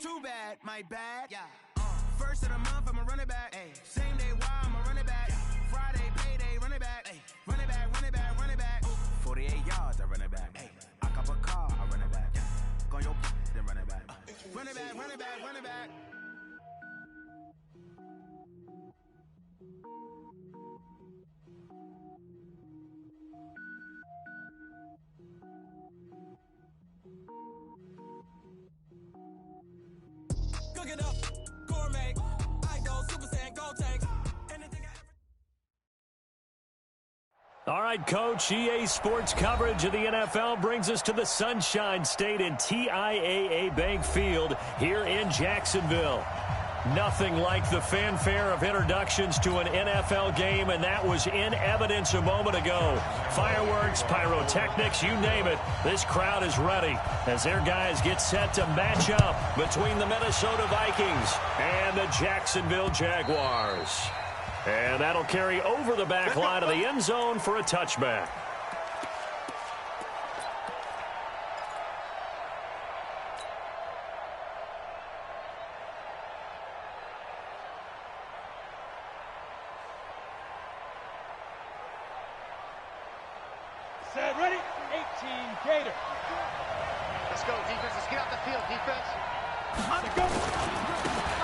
Too bad, my bad. Yeah. First of the month, I'm a running back. Ay. Same day, why I'm a running back. Friday, payday, running back. Ay. Running back, running back, running back. 48 yards, I run it back. Ay. I cop a car, I run it back. Go your then run it back. Run it back, run it back, run it back. Cook it up, gourmet. I go Super Saiyan, go tank. Anything I ever. All right, Coach, EA Sports coverage of the NFL brings us to the Sunshine State in TIAA Bank Field here in Jacksonville. Nothing like the fanfare of introductions to an NFL game, and that was in evidence a moment ago. Fireworks, pyrotechnics, you name it. This crowd is ready as their guys get set to match up between the Minnesota Vikings and the Jacksonville Jaguars. And that'll carry over the back line of the end zone for a touchback. Set, ready? 18, Gator. Let's go, defense. Let's get out the field, defense. Let's go.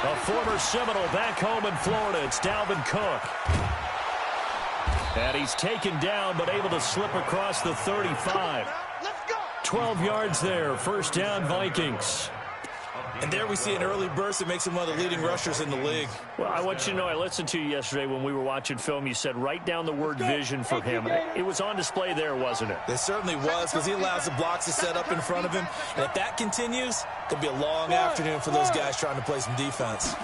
A former Seminole back home in Florida. It's Dalvin Cook. And he's taken down but able to slip across the 35. Let's go. 12 yards there. First down, Vikings. And there we see an early burst that makes him one of the leading rushers in the league. Well, I want you to know, I listened to you yesterday when we were watching film. You said write down the word vision for him. It was on display there, wasn't it? It certainly was, because he allows the blocks to set up in front of him. And if that continues, it could be a long afternoon for those guys trying to play some defense.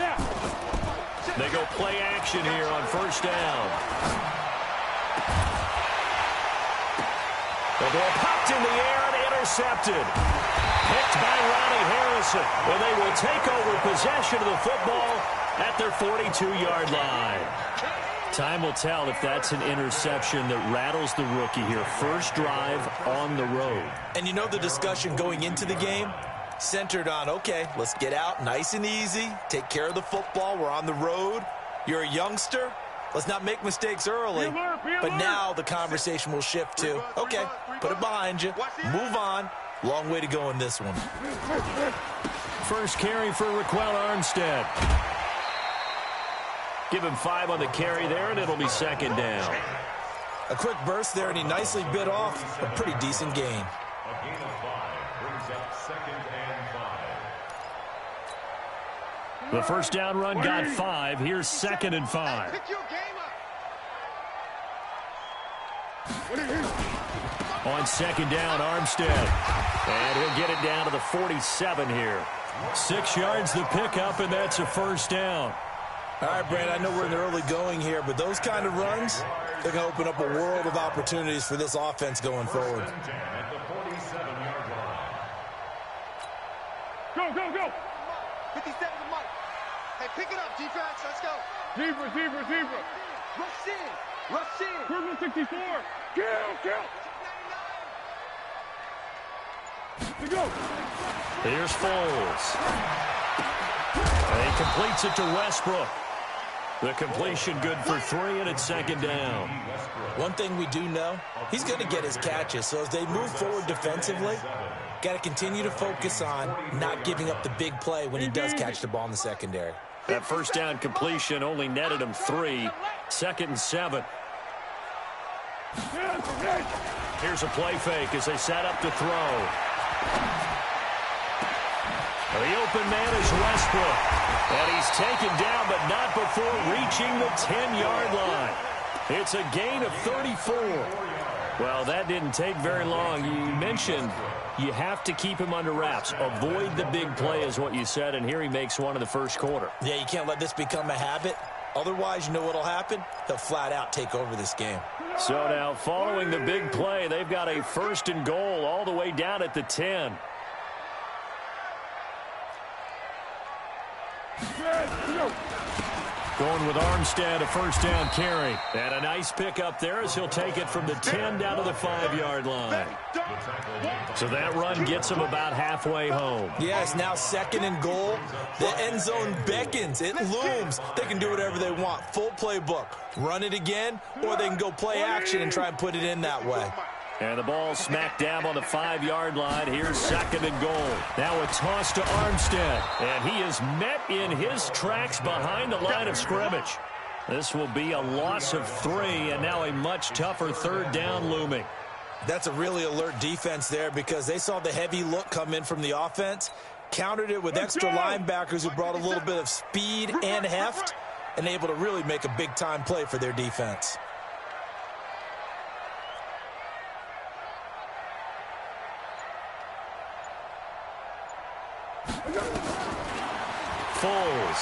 They go play action here on first down. The ball popped in the air and intercepted. Picked by Ronnie Harrison. Well, they will take over possession of the football at their 42-yard line. Time will tell if that's an interception that rattles the rookie here. First drive on the road. And you know the discussion going into the game centered on, okay, let's get out nice and easy, take care of the football, we're on the road, you're a youngster, let's not make mistakes early. But now the conversation will shift to, okay, put it behind you, move on. Long way to go in this one. First carry for Raquel Armstead. Give him 5 on the carry there, and it'll be second down. A quick burst there, and he nicely bit off a pretty decent gain. A gain of 5 brings up 2nd and 5. The first down run got 5. Here's 2nd and 5. Pick your game up. On second down, Armstead. And he'll get it down to the 47 here. 6 yards the pickup, and that's a first down. All right, Brand, I know we're in the early going here, but those kind of runs, they're going to open up a world of opportunities for this offense going forward. At the 47-yard line. Go, go, go. 57 to Mike. Hey, pick it up, defense. Let's go. Zebra, zebra, zebra. Rush in. Rush in. Purple 64. Kill, kill. To go. Here's Foles. And he completes it to Westbrook. The completion good for 3, and it's second down. One thing we do know, he's going to get his catches. So as they move forward defensively, got to continue to focus on not giving up the big play when he does catch the ball in the secondary. That first down completion only netted him 3. 2nd and 7. Here's a play fake as they set up to throw. The open man is Westbrook. And he's taken down, but not before reaching the 10-yard line. It's a gain of 34. Well, that didn't take very long. You mentioned you have to keep him under wraps. Avoid the big play is what you said, and here he makes one in the first quarter. Yeah, you can't let this become a habit. Otherwise, you know what'll happen? He'll flat out take over this game. So now, following the big play, they've got a 1st and goal all the way down at the 10. Going with Armstead, a first down carry. And a nice pickup there as he'll take it from the 10 down to the 5-yard line. So that run gets him about halfway home. Yeah, it's now 2nd and goal. The end zone beckons. It looms. They can do whatever they want. Full playbook. Run it again, or they can go play action and try and put it in that way. And the ball smack dab on the 5-yard line. Here's 2nd and goal. Now a toss to Armstead. And he is met in his tracks behind the line of scrimmage. This will be a loss of 3, and now a much tougher 3rd down looming. That's a really alert defense there because they saw the heavy look come in from the offense, countered it with extra linebackers who brought a little bit of speed and heft, and able to really make a big-time play for their defense. Foles.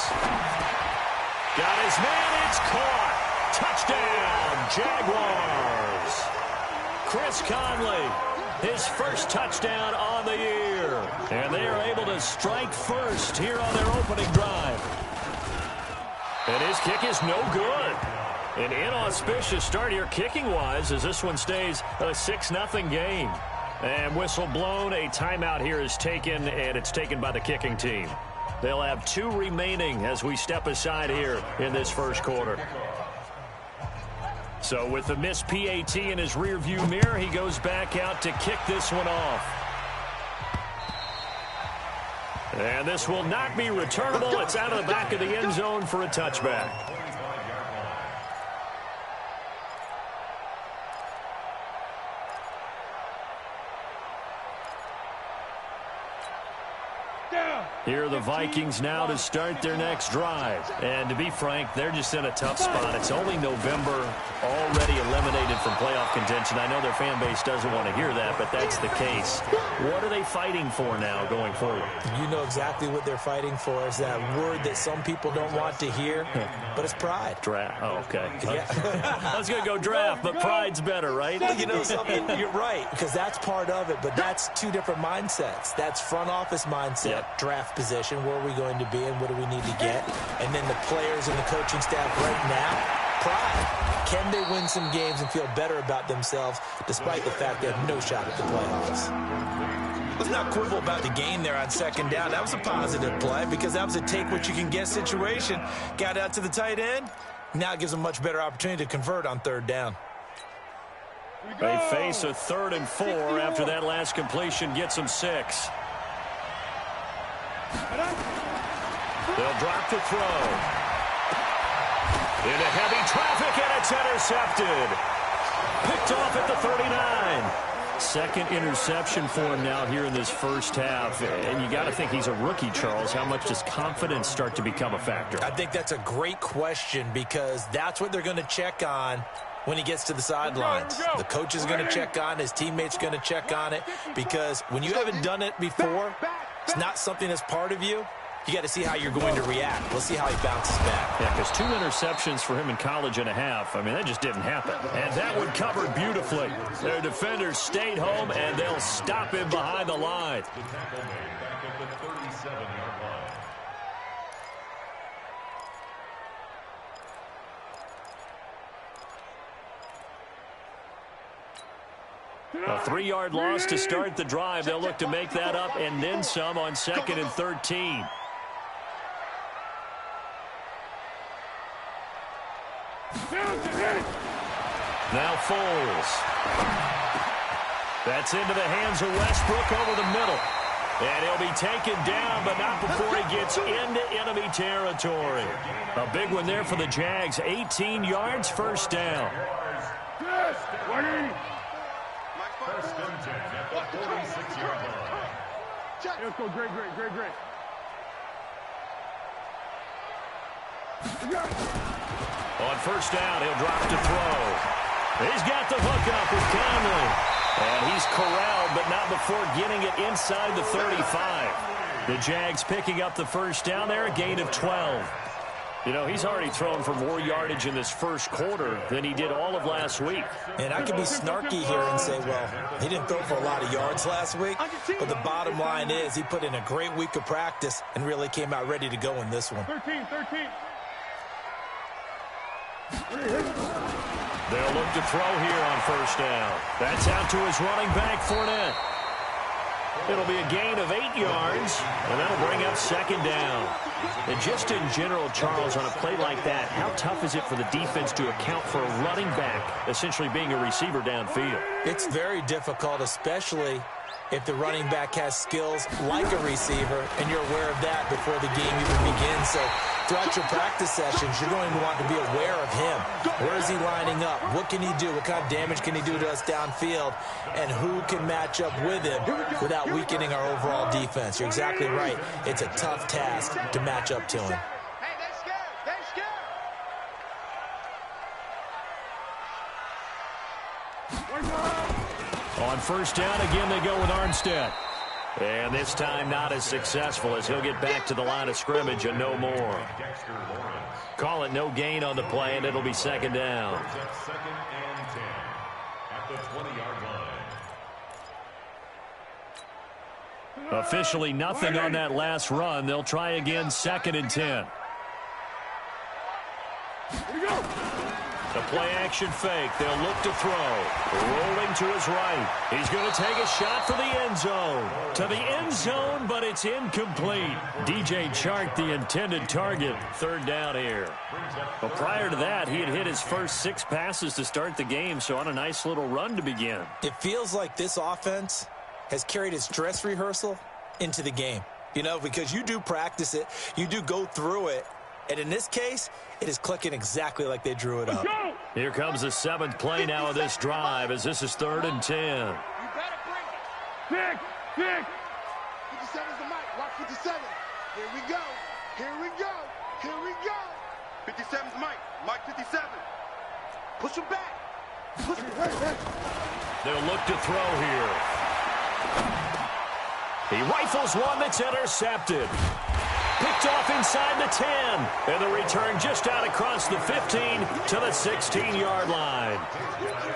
Got his man. It's caught. Touchdown, Jaguars. Chris Conley, his first touchdown on the year. And they are able to strike first here on their opening drive. And his kick is no good. An inauspicious start here kicking-wise as this one stays a 6-0 game. And whistle blown, a timeout here is taken, and it's taken by the kicking team. They'll have 2 remaining as we step aside here in this first quarter. So with the missed PAT in his rearview mirror, he goes back out to kick this one off. And this will not be returnable. It's out of the back of the end zone for a touchback. Here are the Vikings now to start their next drive. And to be frank, they're just in a tough spot. It's only November, already eliminated from playoff contention. I know their fan base doesn't want to hear that, but that's the case. What are they fighting for now going forward? You know exactly what they're fighting for. Is that word that some people don't want to hear, but it's pride. Draft. Oh, okay. Yeah. I was going to go draft, but pride's better, right? You know something? You're right, because that's part of it, but that's 2 different mindsets. That's front office mindset, draft position, where are we going to be and what do we need to get? And then the players and the coaching staff right now, pride. Can they win some games and feel better about themselves despite the fact they have no shot at the playoffs? Let's not quibble about the gain there on 2nd down. That was a positive play because that was a take-what-you-can-get situation. Got out to the tight end. Now it gives them a much better opportunity to convert on 3rd down. They face a 3rd and 4 after that last completion gets them 6. They'll drop to throw. Into heavy traffic, and it's intercepted. Picked off at the 39. 2nd interception for him now here in this first half. And you got to think he's a rookie, Charles. How much does confidence start to become a factor? I think that's a great question because that's what they're going to check on when he gets to the sidelines. The coach is going to check on, his teammates going to check on it, because when you haven't done it before, it's not something that's part of you. You got to see how you're going to react. We'll see how he bounces back. Yeah, because 2 interceptions for him in college and a half. I mean, that just didn't happen. And that one covered beautifully. Their defenders stayed home, and they'll stop him behind the line. The tackle made back at the 37-yard line. A 3-yard loss to start the drive. They'll look to make that up and then some on 2nd and 13. Now Foles. That's into the hands of Westbrook over the middle. And he'll be taken down, but not before he gets into enemy territory. A big one there for the Jags. 18 yards, first down. First and 10 at the 46-yard line. Let's go, great. On first down, he'll drop to throw. He's got the hook up with Conley. And he's corralled, but not before getting it inside the 35. The Jags picking up the first down there, a gain of 12. You know, he's already thrown for more yardage in this first quarter than he did all of last week. And I can be snarky here and say, well, he didn't throw for a lot of yards last week, but the bottom line is he put in a great week of practice and really came out ready to go in this one. 13. They'll look to throw here on first down. That's out to his running back, Fournette. It'll be a gain of 8 yards, and that'll bring up second down. And just in general, Charles, on a play like that, how tough is it for the defense to account for a running back essentially being a receiver downfield? It's very difficult, especially if the running back has skills like a receiver, and you're aware of that before the game even begins. So throughout your practice sessions, you're going to want to be aware of him. Where is he lining up? What can he do? What kind of damage can he do to us downfield? And who can match up with him without weakening our overall defense? You're exactly right. It's a tough task to match up to him. Hey, they scared. They scared. On first down, again, they go with Armstead. And this time not as successful as he'll get back to the line of scrimmage and no more. Call it no gain on the play, and it'll be second down. Second and 10 at the 20-yard line. Officially nothing on that last run. They'll try again, second and 10. Here we go. The play-action fake. They'll look to throw. Rolling to his right. He's going to take a shot for the end zone. To the end zone, but it's incomplete. DJ Chark, the intended target. Third down here. But prior to that, he had hit his first 6 passes to start the game, so on a nice little run to begin. It feels like this offense has carried its dress rehearsal into the game. You know, because you do practice it. You do go through it. And in this case, it is clicking exactly like they drew it up. Here comes the 7th play now of this drive as this is third and 10. You better bring it. Pick. 57's the mic. Watch 57. Here we go. Here we go. Here we go. 57's Mike. Mike 57. Push him back. Push him back. They'll look to throw here. He rifles one that's intercepted. Picked off inside the 10. And the return just out across the 15 to the 16-yard line.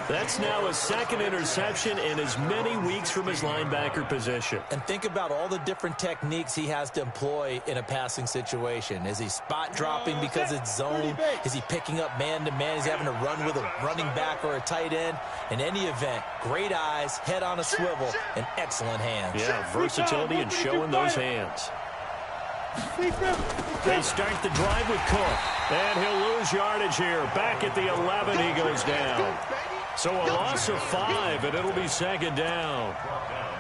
That's now his second interception in as many weeks from his linebacker position. And think about all the different techniques he has to employ in a passing situation. Is he spot dropping because it's zone? Is he picking up man-to-man? Is he having to run with a running back or a tight end? In any event, great eyes, head on a swivel, and excellent hands. Yeah, versatility and showing those hands. They start the drive with Cook. And he'll lose yardage here. Back at the 11, he goes down. So a loss of 5, and it'll be second down.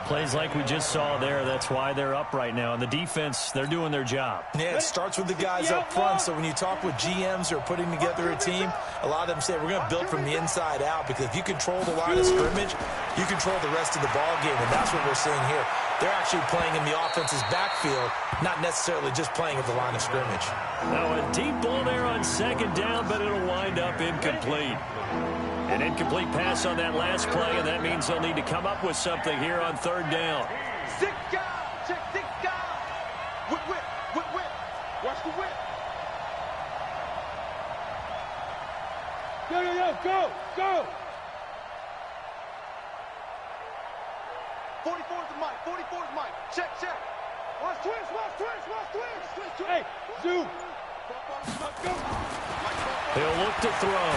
Plays like we just saw there. That's why they're up right now. And the defense, they're doing their job. Yeah, it starts with the guys up front. So when you talk with GMs who are putting together a team, a lot of them say we're going to build from the inside out, because if you control the line of scrimmage, you control the rest of the ball game, and that's what we're seeing here. They're actually playing in the offense's backfield, not necessarily just playing at the line of scrimmage. Now a deep ball there on second down, but it'll wind up incomplete. An incomplete pass on that last play, and that means they'll need to come up with something here on third down. 6 guys. Check 6 guys. Whip. Watch the whip. Go. 44's the mic. 44's mic. Check. Watch twist. Hey, Zoo. He'll look to throw.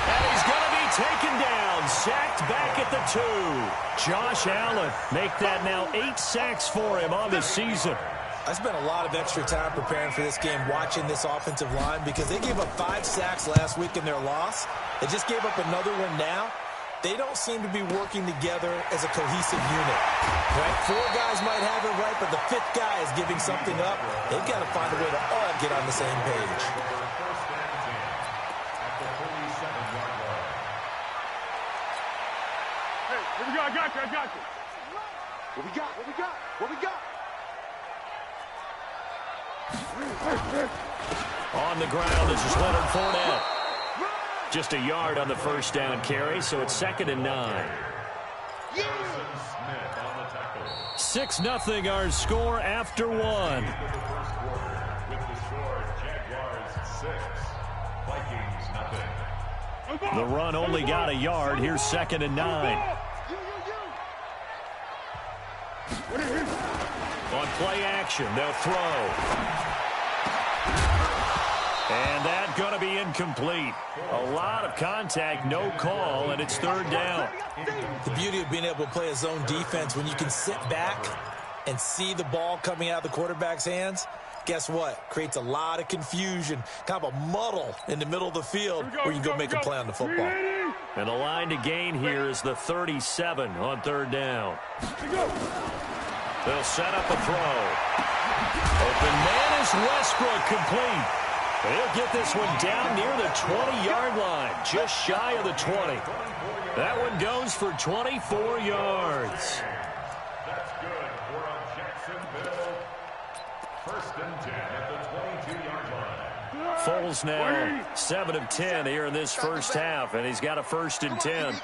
And he's going to be taken down. Sacked back at the 2. Josh Allen, make that now 8 sacks for him on the season. I spent a lot of extra time preparing for this game, watching this offensive line, because they gave up 5 sacks last week in their loss. They just gave up another one now. They don't seem to be working together as a cohesive unit. Right? 4 guys might have it right, but the 5th guy is giving something up. They've got to find a way to all get on the same page. Hey, here we go. I got you. What we got? On the ground, this is Leonard Fournette. Just a yard on the first down carry, so it's second and 9. 6-0 our score after 1. With the score, Jaguars 6, Vikings nothing. The run only got a yard. Here's second and 9. On play action, they'll throw. And that's going to be incomplete. A lot of contact, no call, and it's third down. The beauty of being able to play a zone defense when you can sit back and see the ball coming out of the quarterback's hands, guess what? Creates a lot of confusion, kind of a muddle in the middle of the field where you can go make a play on the football. And the line to gain here is the 37 on third down. They'll set up a throw. Open man is Westbrook, complete. He'll get this one down near the 20-yard line, just shy of the 20. That one goes for 24 yards. That's good for a Jacksonville. First and 10 at the 22-yard line. Foles now 7 of 10 here in this first half, and he's got a first and 10.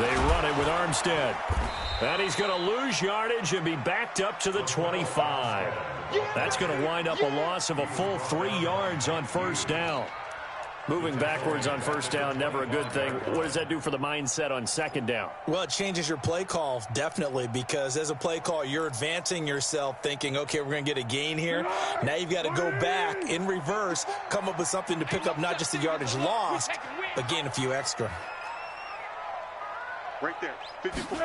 They run it with Armstead. And he's going to lose yardage and be backed up to the 25. That's going to wind up a loss of a full 3 yards on first down. Moving backwards on first down, never a good thing. What does that do for the mindset on second down? Well, it changes your play call, definitely, because as a play call, you're advancing yourself thinking, okay, we're going to get a gain here. Now you've got to go back in reverse, come up with something to pick up not just the yardage lost, but gain a few extra. Right there. 54.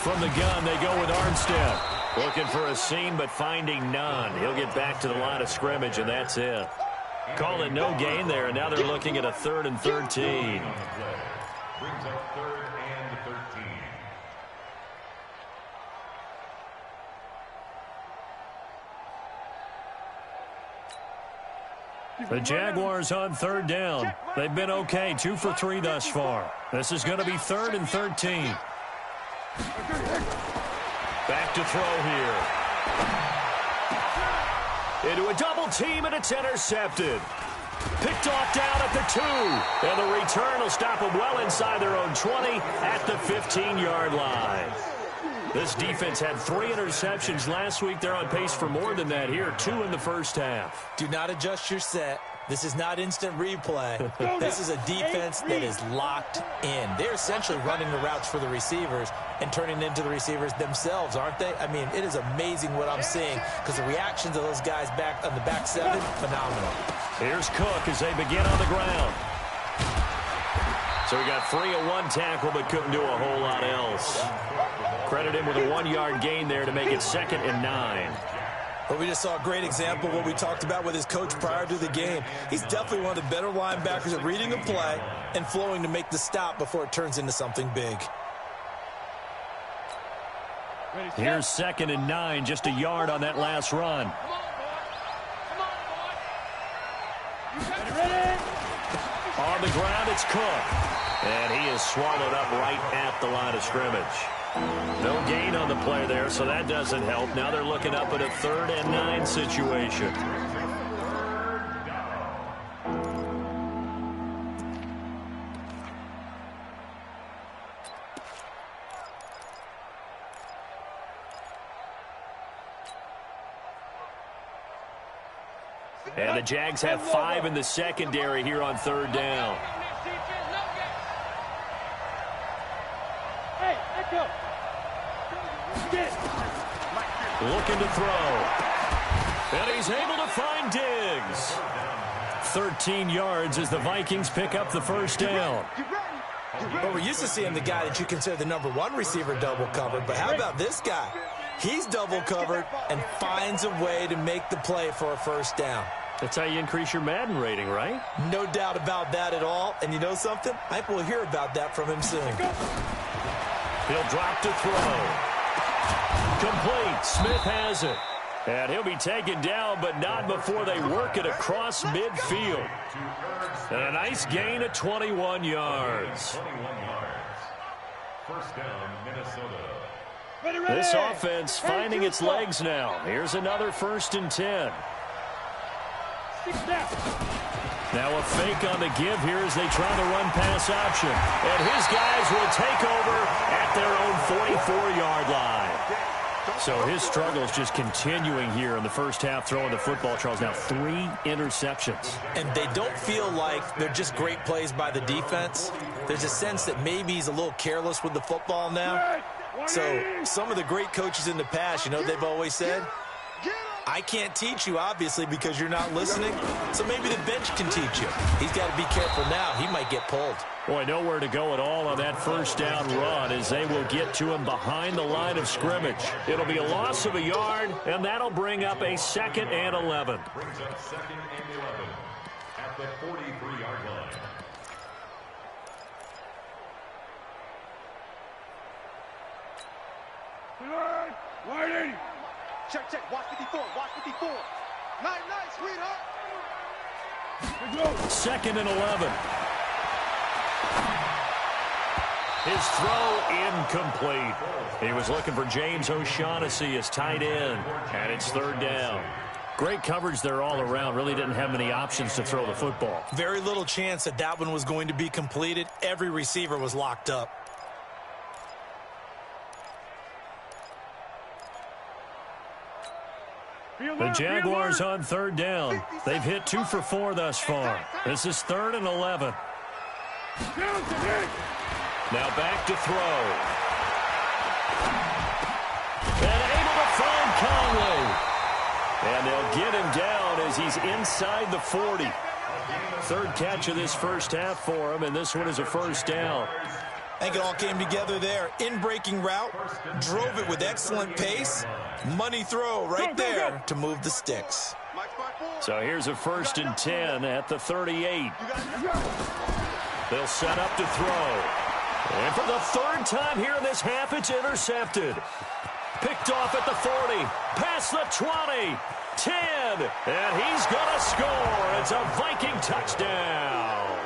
From the gun, they go with Armstead. Looking for a seam, but finding none. He'll get back to the line of scrimmage, and that's it. Call it no gain there, and now they're looking at a 3rd and 13. Brings up 3rd and 13. The Jaguars on third down. They've been okay, 2 for 3 thus far. This is going to be 3rd and 13. Back to throw here. Into a double team, and it's intercepted. Picked off down at the 2. And the return will stop them well inside their own 20 at the 15-yard line. This defense had 3 interceptions last week. They're on pace for more than that here, 2 in the first half. Do not adjust your set. This is not instant replay. This is a defense that is locked in. They're essentially running the routes for the receivers and turning into the receivers themselves, aren't they? I mean, it is amazing what I'm seeing because the reactions of those guys back on the back 7, phenomenal. Here's Cook as they begin on the ground. So he got free of 1 tackle but couldn't do a whole lot else. Credit him with a 1-yard gain there to make it 2nd and 9. But we just saw a great example of what we talked about with his coach prior to the game. He's definitely one of the better linebackers at reading a play and flowing to make the stop before it turns into something big. Here's 2nd and 9, just a yard on that last run. On the ground, it's Cook. And he is swallowed up right at the line of scrimmage. No gain on the play there, so that doesn't help. Now they're looking up at a 3rd and 9 situation. And the Jags have 5 in the secondary here on 3rd down. Looking to throw. And he's able to find Diggs. 13 yards as the Vikings pick up the first down. Well, we're used to seeing the guy that you consider the #1 receiver double covered, but how about this guy? He's double covered and finds a way to make the play for a first down. That's how you increase your Madden rating, right? No doubt about that at all. And you know something? I think we'll hear about that from him soon. He'll drop to throw. Complete. Smith has it. And he'll be taken down, but not before they work it across midfield. And a nice gain of 21 yards. 21 yards. First down, Minnesota. This offense finding its legs now. Here's another 1st and 10. Now a fake on the give here as they try the run-pass option. And his guys will take over at their own 44-yard line. So his struggles just continuing here in the first half, throwing the football. Charles, now 3 interceptions. And they don't feel like they're just great plays by the defense. There's a sense that maybe he's a little careless with the football now. So some of the great coaches in the past, you know, they've always said, I can't teach you, obviously, because you're not listening. So maybe the bench can teach you. He's got to be careful now. He might get pulled. Boy, nowhere to go at all on that first down run as they will get to him behind the line of scrimmage. It'll be a loss of a yard, and that'll bring up a 2nd and 11. Brings up 2nd and 11 at the 43-yard line. Wide 80. Check, check. Watch 54. Watch 54. Nice, sweetheart. 2nd and 11. His throw incomplete. He was looking for James O'Shaughnessy as tight end, and it's 3rd down. Great coverage there all around. Really didn't have many options to throw the football. Very little chance that that one was going to be completed. Every receiver was locked up. The Jaguars on 3rd down. They've hit 2 for 4 thus far. This is 3rd and 11. Now back to throw. And able to find Conley. And they'll get him down as he's inside the 40. 3rd catch of this first half for him, and this one is a 1st down. I think it all came together there. In-breaking route, drove it with excellent pace. Money throw right there to move the sticks. So here's a 1st and 10 at the 38. They'll set up to throw. And for the 3rd time here in this half, it's intercepted. Picked off at the 40, past the 20, 10, and he's going to score. It's a Viking touchdown.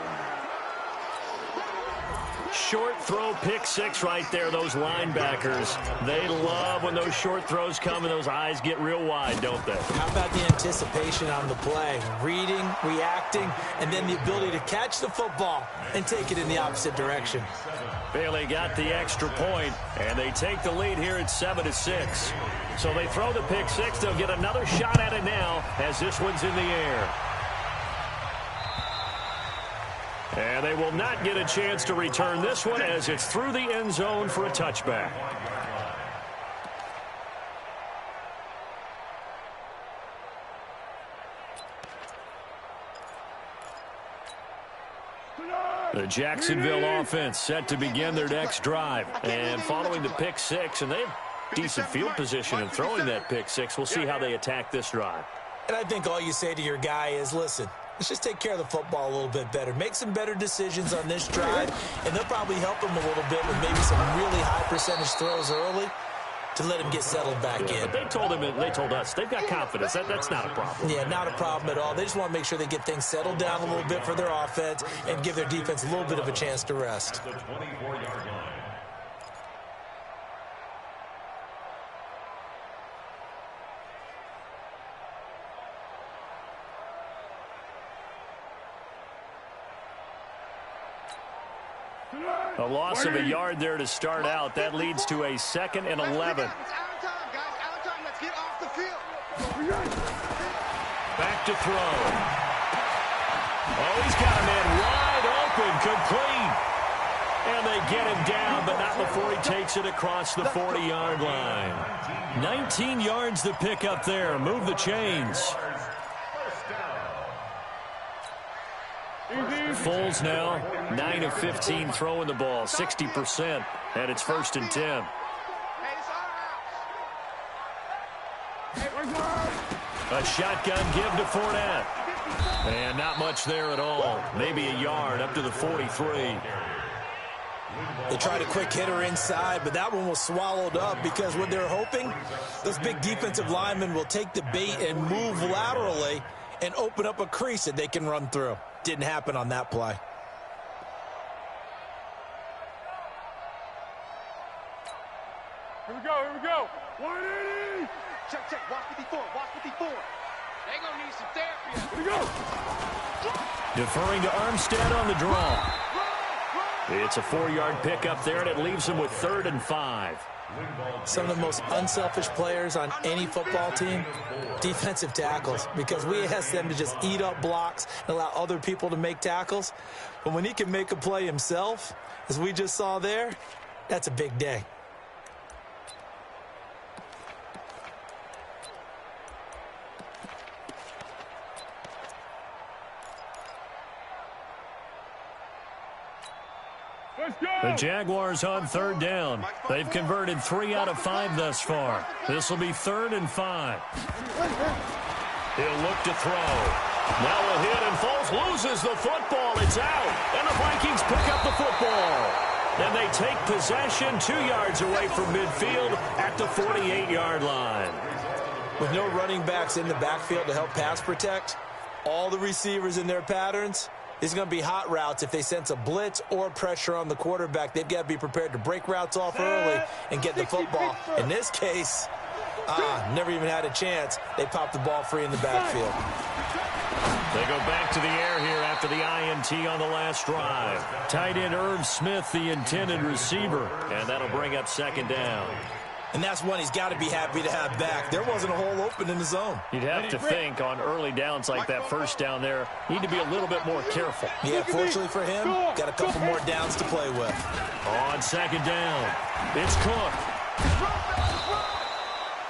Short throw, pick 6 right there. Those linebackers, they love when those short throws come and those eyes get real wide, don't they? How about the anticipation on the play? Reading, reacting, and then the ability to catch the football and take it in the opposite direction. Bailey got the extra point, and they take the lead here at 7-6. So they throw the pick 6. They'll get another shot at it now as this one's in the air. And they will not get a chance to return this one as it's through the end zone for a touchback. The Jacksonville offense set to begin their next drive. And following the pick 6, and they have decent field position in throwing that pick 6. We'll see how they attack this drive. And I think all you say to your guy is, listen, let's just take care of the football a little bit better. Make some better decisions on this drive, and they'll probably help him a little bit with maybe some really high percentage throws early to let him get settled back in. But they told us, they've got confidence. That's not a problem. Yeah, not a problem at all. They just want to make sure they get things settled down a little bit for their offense and give their defense a little bit of a chance to rest. The 24-yard line. A loss of a yard there to start out. That leads to a 2nd and 11. Back to throw. Oh, he's got a man wide open, complete. And they get him down, but not before he takes it across the 40-yard line. 19 yards to pick up there. Move the chains. Foles now, 9 of 15 throwing the ball, 60%, and it's 1st and 10. A shotgun give to Fournette. And not much there at all. Maybe a yard up to the 43. They tried a quick hitter inside, but that one was swallowed up because what they're hoping, those big defensive linemen will take the bait and move laterally and open up a crease that they can run through. Didn't happen on that play. Here we go. 180. Check. Watch 54. They're going to need some therapy. Here we go. Deferring to Armstead on the draw. It's a 4-yard pickup there, and it leaves them with 3rd and 5. Some of the most unselfish players on any football team, defensive tackles, because we ask them to just eat up blocks and allow other people to make tackles. But when he can make a play himself, as we just saw there, that's a big day. The Jaguars on third down. They've converted 3 out of 5 thus far. This will be 3rd and 5. He'll look to throw. Now a hit and falls, loses the football. It's out. And the Vikings pick up the football. And they take possession 2 yards away from midfield at the 48-yard line. With no running backs in the backfield to help pass protect, all the receivers in their patterns, it's going to be hot routes. If they sense a blitz or pressure on the quarterback, they've got to be prepared to break routes off early and get the football. In this case, never even had a chance. They popped the ball free in the backfield. They go back to the air here after the INT on the last drive. Tight end Irv Smith, the intended receiver, and that'll bring up 2nd down. And that's one he's got to be happy to have back. There wasn't a hole open in the zone. You'd have to think on early downs like that first down there, need to be a little bit more careful. Yeah, fortunately for him, got a couple more downs to play with. On 2nd down, it's Cook.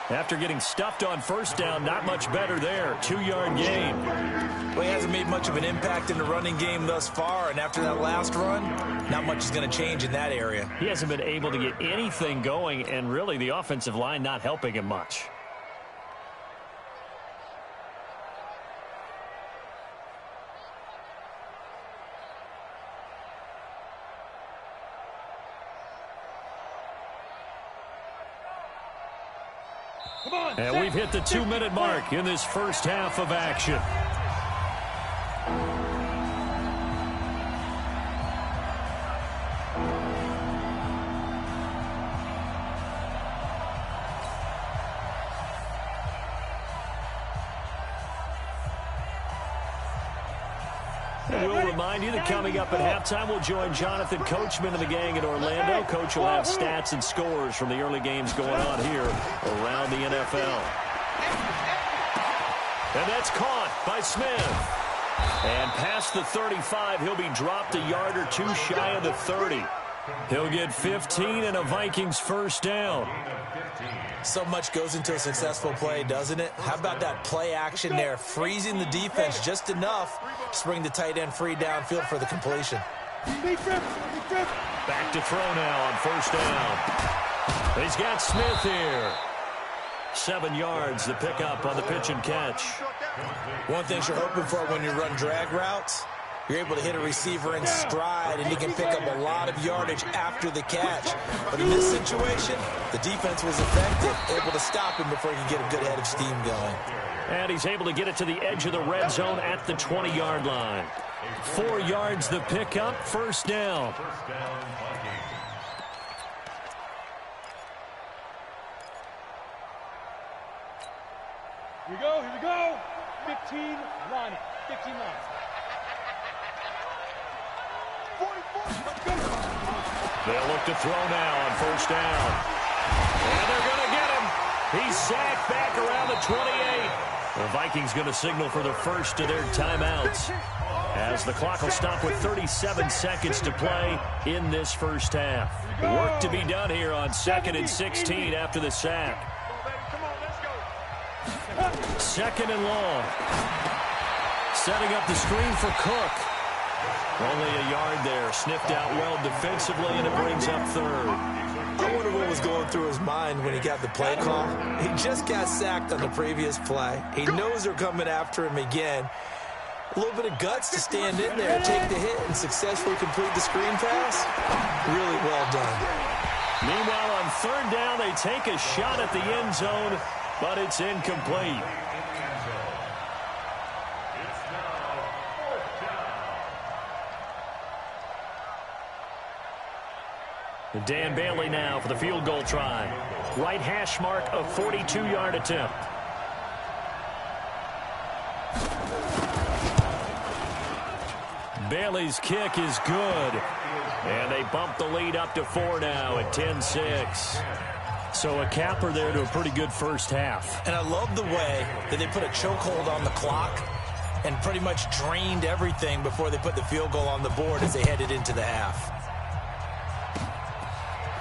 After getting stuffed on 1st down, not much better there. 2-yard gain. Well, he hasn't made much of an impact in the running game thus far, and after that last run, not much is going to change in that area. He hasn't been able to get anything going, and really the offensive line not helping him much. And we've hit the 2-minute mark in this first half of action. And we'll remind you that coming up at halftime, we'll join Jonathan Coachman and the gang in Orlando. Coach will have stats and scores from the early games going on here around the NFL. And that's caught by Smith. And past the 35, he'll be dropped a yard or 2 shy of the 30. He'll get 15 and a Vikings first down. So much goes into a successful play, doesn't it? How about that play action there, freezing the defense just enough to bring the tight end free downfield for the completion. Back to throw now on 1st down. He's got Smith here. 7 yards, the pickup on the pitch and catch. One thing you're hoping for when you run drag routes, you're able to hit a receiver in stride, and he can pick up a lot of yardage after the catch. But in this situation, the defense was effective, able to stop him before he could get a good head of steam going. And he's able to get it to the edge of the red zone at the 20-yard line. 4 yards the pickup, 1st down. Here we go. 15 line. 15 line. They'll look to throw now on 1st down. And they're going to get him. He's sacked back around the 28. The Vikings going to signal for the first of their timeouts, as the clock will stop with 37 seconds to play in this first half. Work to be done here on 2nd and 16 after the sack. 2nd and long. Setting up the screen for Cook. Only a yard there. Sniffed out well defensively, and it brings up 3rd. I wonder what was going through his mind when he got the play call. He just got sacked on the previous play. He knows they're coming after him again. A little bit of guts to stand in there, take the hit, and successfully complete the screen pass. Really well done. Meanwhile, on 3rd down, they take a shot at the end zone, but it's incomplete. Dan Bailey now for the field goal try. Right hash mark, a 42-yard attempt. Bailey's kick is good. And they bump the lead up to 4 now at 10-6. So a capper there to a pretty good first half. And I love the way that they put a chokehold on the clock and pretty much drained everything before they put the field goal on the board as they headed into the half.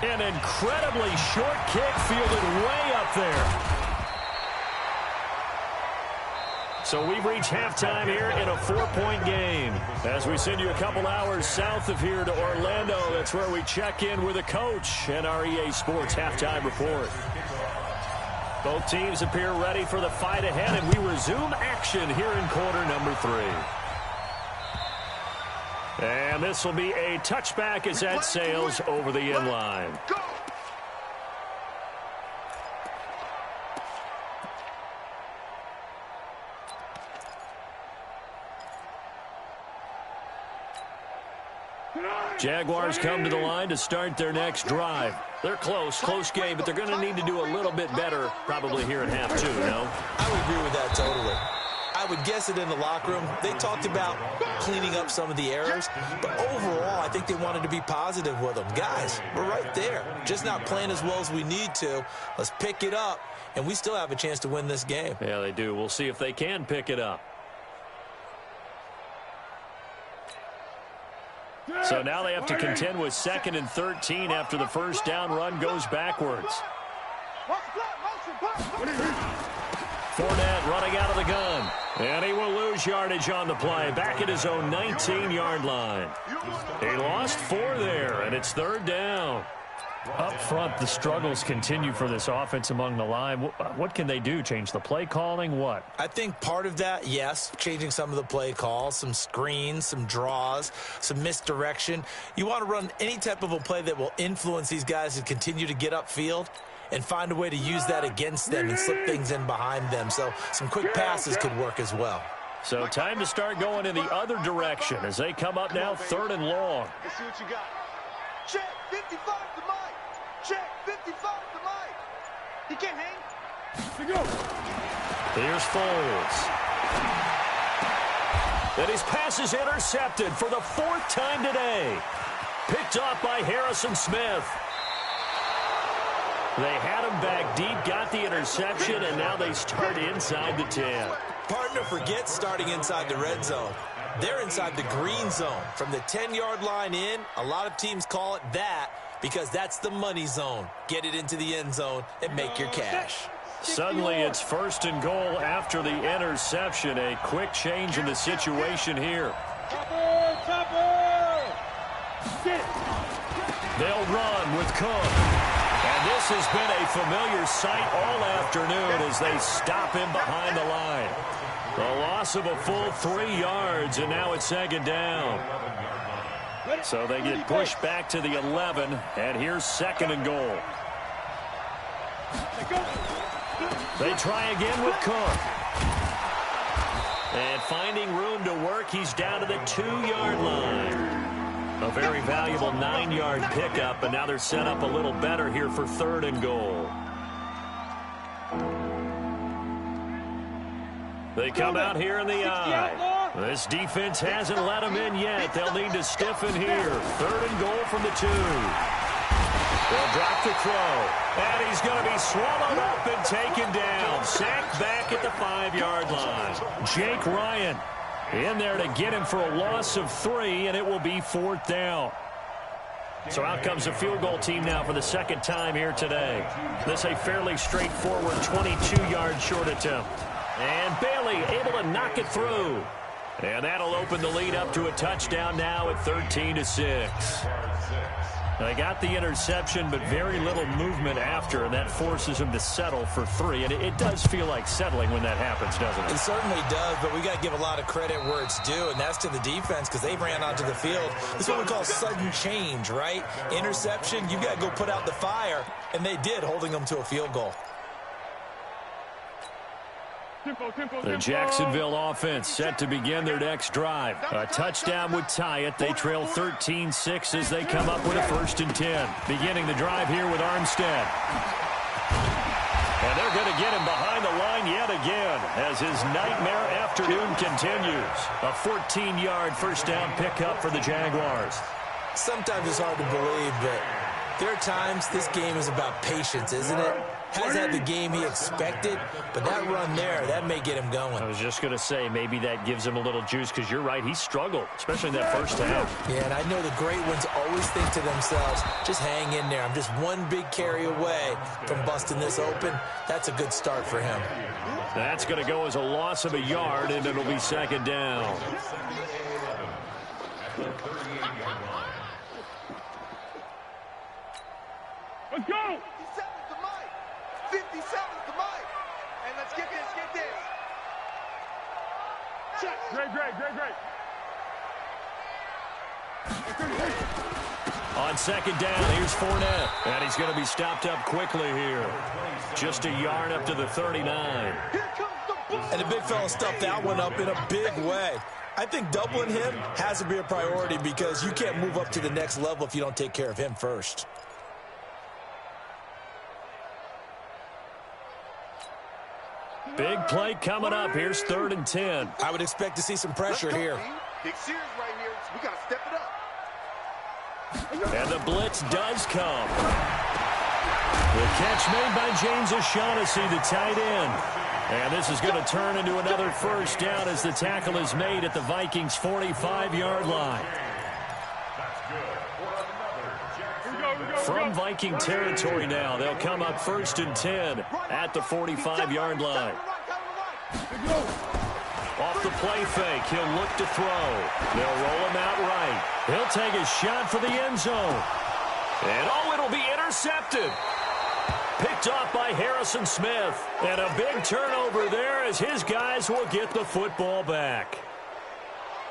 An incredibly short kick fielded way up there. So we've reached halftime here in a 4-point game. As we send you a couple hours south of here to Orlando, that's where we check in with the coach and our EA Sports halftime report. Both teams appear ready for the fight ahead, and we resume action here in quarter number 3. And this will be a touchback as that sails over the end line. Jaguars come to the line to start their next drive. They're close game, but they're going to need to do a little bit better probably here at half 2, no? I would agree with that totally. I would guess it in the locker room. They talked about cleaning up some of the errors, but overall, I think they wanted to be positive with them. Guys, we're right there. Just not playing as well as we need to. Let's pick it up, and we still have a chance to win this game. Yeah, they do. We'll see if they can pick it up. So now they have to contend with 2nd and 13 after the first down run goes backwards. Fournette running out of the gun. And he will lose yardage on the play. Back at his own 19-yard line. He lost 4 there, and it's 3rd down. Up front, the struggles continue for this offense among the line. What can they do? Change the play calling? What? I think part of that, yes, changing some of the play calls, some screens, some draws, some misdirection. You want to run any type of a play that will influence these guys to continue to get upfield and find a way to use that against them and slip things in behind them. So some quick passes could work as well. So time to start going in the other direction as they come up now 3rd and long. Let's see what you got. Check 55 to Mike. Check 55 to Mike. He can't hang. Here we go. Here's Foles. And his pass is intercepted for the 4th time today. Picked off by Harrison Smith. They had him back deep, got the interception, and now they start inside the 10. Partner forgets starting inside the red zone. They're inside the green zone. From the 10-yard line in, a lot of teams call it that because that's the money zone. Get it into the end zone and make your cash. Suddenly it's 1st and goal after the interception. A quick change in the situation here. They'll run with Cook. And this has been a familiar sight all afternoon as they stop him behind the line. A loss of a full 3 yards, and now it's 2nd down. So they get pushed back to the 11, and here's 2nd and goal. They try again with Cook. And finding room to work, he's down to the 2-yard line. A very valuable 9-yard pickup, and now they're set up a little better here for 3rd and goal. They come out here in the eye. This defense hasn't let them in yet. They'll need to stiffen here. 3rd and goal from the 2. They'll drop the throw. And he's going to be swallowed up and taken down. Sacked back at the 5-yard line. Jake Ryan in there to get him for a loss of 3, and it will be 4th down. So out comes the field goal team now for the 2nd time here today. This is a fairly straightforward 22-yard short attempt. And Bailey able to knock it through. And that'll open the lead up to a touchdown now at 13-6. They got the interception, but very little movement after, and that forces them to settle for 3. And it does feel like settling when that happens, doesn't it? It certainly does, but we got to give a lot of credit where it's due, and that's to the defense because they ran onto the field. This is what we call sudden change, right? Interception, you got to go put out the fire, and they did, holding them to a field goal. The Jacksonville offense set to begin their next drive. A touchdown would tie it. They trail 13-6 as they come up with a 1st and 10. Beginning the drive here with Armstead. And they're going to get him behind the line yet again as his nightmare afternoon continues. A 14-yard 1st down pickup for the Jaguars. Sometimes it's hard to believe, but There are times this game is about patience, isn't it? Has had the game he expected, but that run there, that may get him going. I was just going to say, maybe that gives him a little juice, because you're right, he struggled, especially in that first half. Yeah, and I know the great ones always think to themselves, just hang in there. I'm just one big carry away from busting this open. That's a good start for him. That's going to go as a loss of a yard, and it'll be second down. Let's go! 57's the mic. 57's the mic. And let's get this, Check. Great. On second down, here's Fournette. And he's going to be stopped up quickly here. Just a yard up to the 39. And the big fella stuffed that one up in a big way. I think doubling him has to be a priority because you can't move up to the next level if you don't take care of him first. Big play coming up. Here's 3rd and 10. I would expect to see some pressure here. Big series right here. So we got to step it up. And the blitz does come. The catch made by James O'Shaughnessy, the tight end. And this is going to turn into another first down as the tackle is made at the Vikings' 45-yard line. From Viking territory now, they'll come up 1st and 10 at the 45-yard line. Off the play fake, he'll look to throw. They'll roll him out right. He'll take a shot for the end zone. And it'll be intercepted. Picked off by Harrison Smith. And a big turnover there as his guys will get the football back.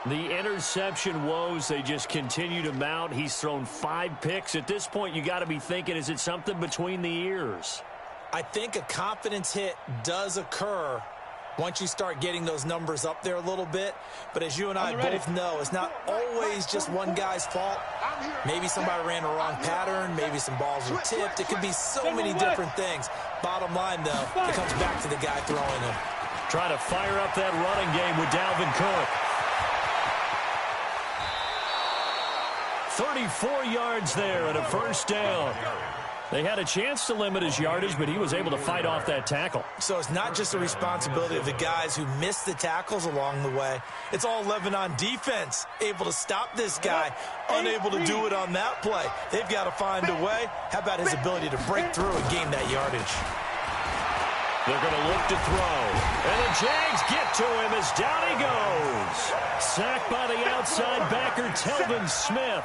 The interception woes, they just continue to mount. He's thrown 5 picks. At this point, you got to be thinking, is it something between the ears? I think a confidence hit does occur once you start getting those numbers up there a little bit. But as you and I both know, it's not always just one guy's fault. Maybe somebody ran a wrong pattern. Maybe some balls were tipped. It could be so many different things. Bottom line, though, it comes back to the guy throwing them. Trying to fire up that running game with Dalvin Cook. 34 yards there and a first down. They had a chance to limit his yardage, but he was able to fight off that tackle. So it's not just the responsibility of the guys who missed the tackles along the way. It's all 11 on defense, able to stop this guy, unable to do it on that play. They've got to find a way. How about his ability to break through and gain that yardage? They're going to look to throw. And the Jags get to him as down he goes. Sacked by the outside backer, Telvin Smith.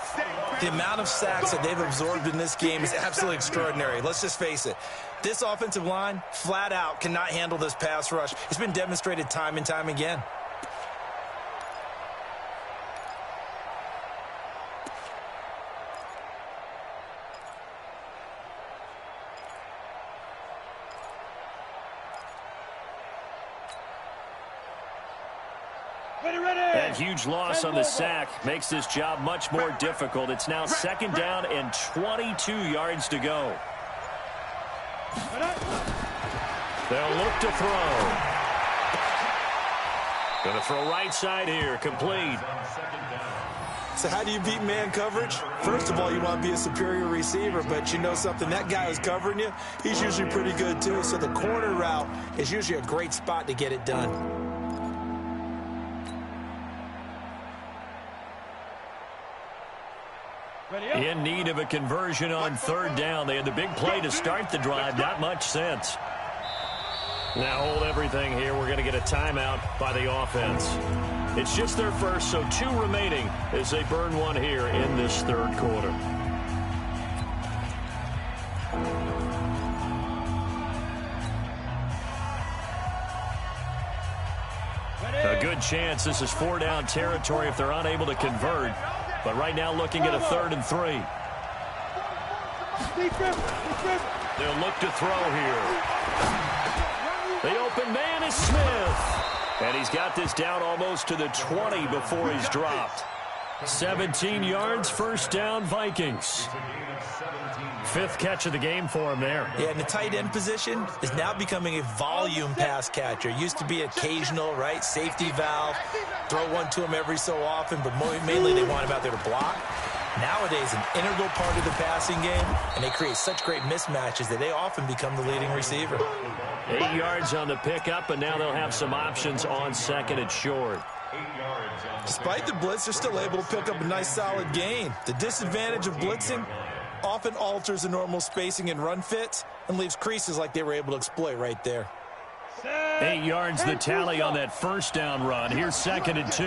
The amount of sacks that they've absorbed in this game is absolutely extraordinary. Let's just face it. This offensive line, flat out, cannot handle this pass rush. It's been demonstrated time and time again. That huge loss on the sack makes this job much more difficult. It's now 2nd down and 22 yards to go. They'll look to throw. Going to throw right side here, complete. So how do you beat man coverage? First of all, you want to be a superior receiver, but you know something, that guy who's covering you, he's usually pretty good too. So the corner route is usually a great spot to get it done. In need of a conversion on 3rd down. They had the big play to start the drive. Not much sense. Now hold everything here. We're going to get a timeout by the offense. It's just their first, so 2 remaining as they burn one here in this 3rd quarter. A good chance this is 4-down territory if they're unable to convert. But right now looking at a 3rd and 3. They'll look to throw here. The open man is Smith. And he's got this down almost to the 20 before he's dropped. 17 yards, 1st down, Vikings. 5th catch of the game for him there. Yeah, and the tight end position is now becoming a volume pass catcher. Used to be occasional, right, safety valve. Throw one to him every so often, but mainly they want him out there to block. Nowadays, an integral part of the passing game, and they create such great mismatches that they often become the leading receiver. 8 yards on the pickup, and now they'll have some options on second and short. Despite the blitz, they're still able to pick up a nice solid gain. The disadvantage of blitzing often alters the normal spacing and run fits and leaves creases like they were able to exploit right there. 8 yards the tally on that first down run. Here's 2nd and 2.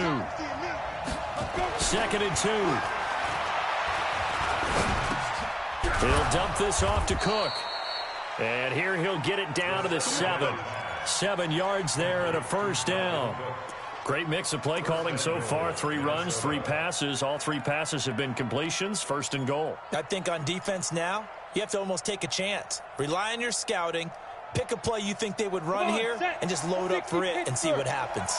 2nd and 2. He'll dump this off to Cook. And here he'll get it down to the 7. 7 yards there and a first down. Great mix of play calling so far. 3 runs, 3 passes. All 3 passes have been completions. 1st and goal. I think on defense now, you have to almost take a chance. Rely on your scouting. Pick a play you think they would run here and just load up for it and see what happens.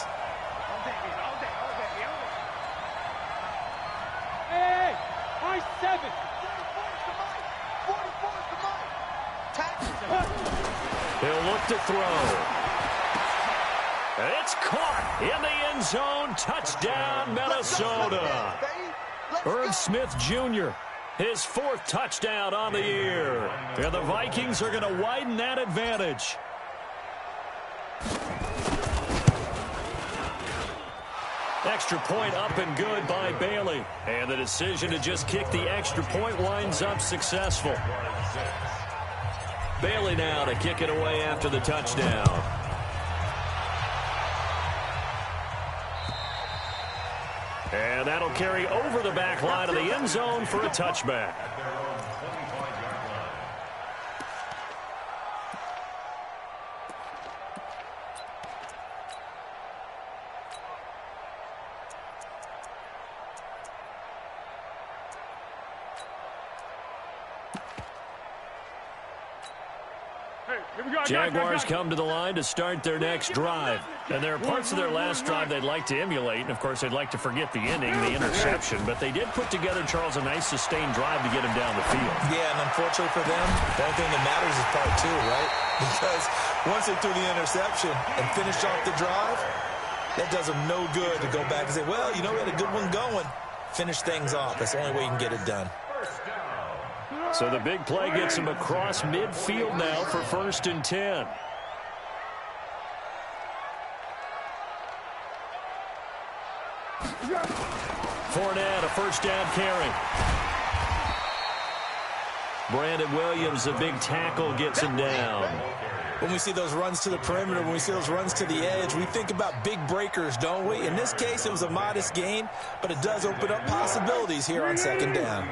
Hey, high 7. He'll look to throw. It's caught in the end zone. Touchdown, Minnesota. Irv Smith Jr., his 4th touchdown on the year. And the Vikings are going to widen that advantage. Extra point up and good by Bailey. And the decision to just kick the extra point winds up successful. Bailey now to kick it away after the touchdown. And that'll carry over the back line of the end zone for a touchback. Jaguars come to the line to start their next drive. And there are parts of their last drive they'd like to emulate. And, of course, they'd like to forget the ending, the interception. But they did put together, Charles, a nice sustained drive to get him down the field. Yeah, and unfortunately for them, the only thing that matters is part 2, right? Because once they threw the interception and finished off the drive, that does them no good to go back and say, well, you know, we had a good one going. Finish things off. That's the only way you can get it done. So the big play gets him across midfield now for 1st and 10. Fournette, a first down carry. Brandon Williams, a big tackle, gets him down. When we see those runs to the perimeter, when we see those runs to the edge, we think about big breakers, don't we? In this case, it was a modest gain, but it does open up possibilities here on 2nd down.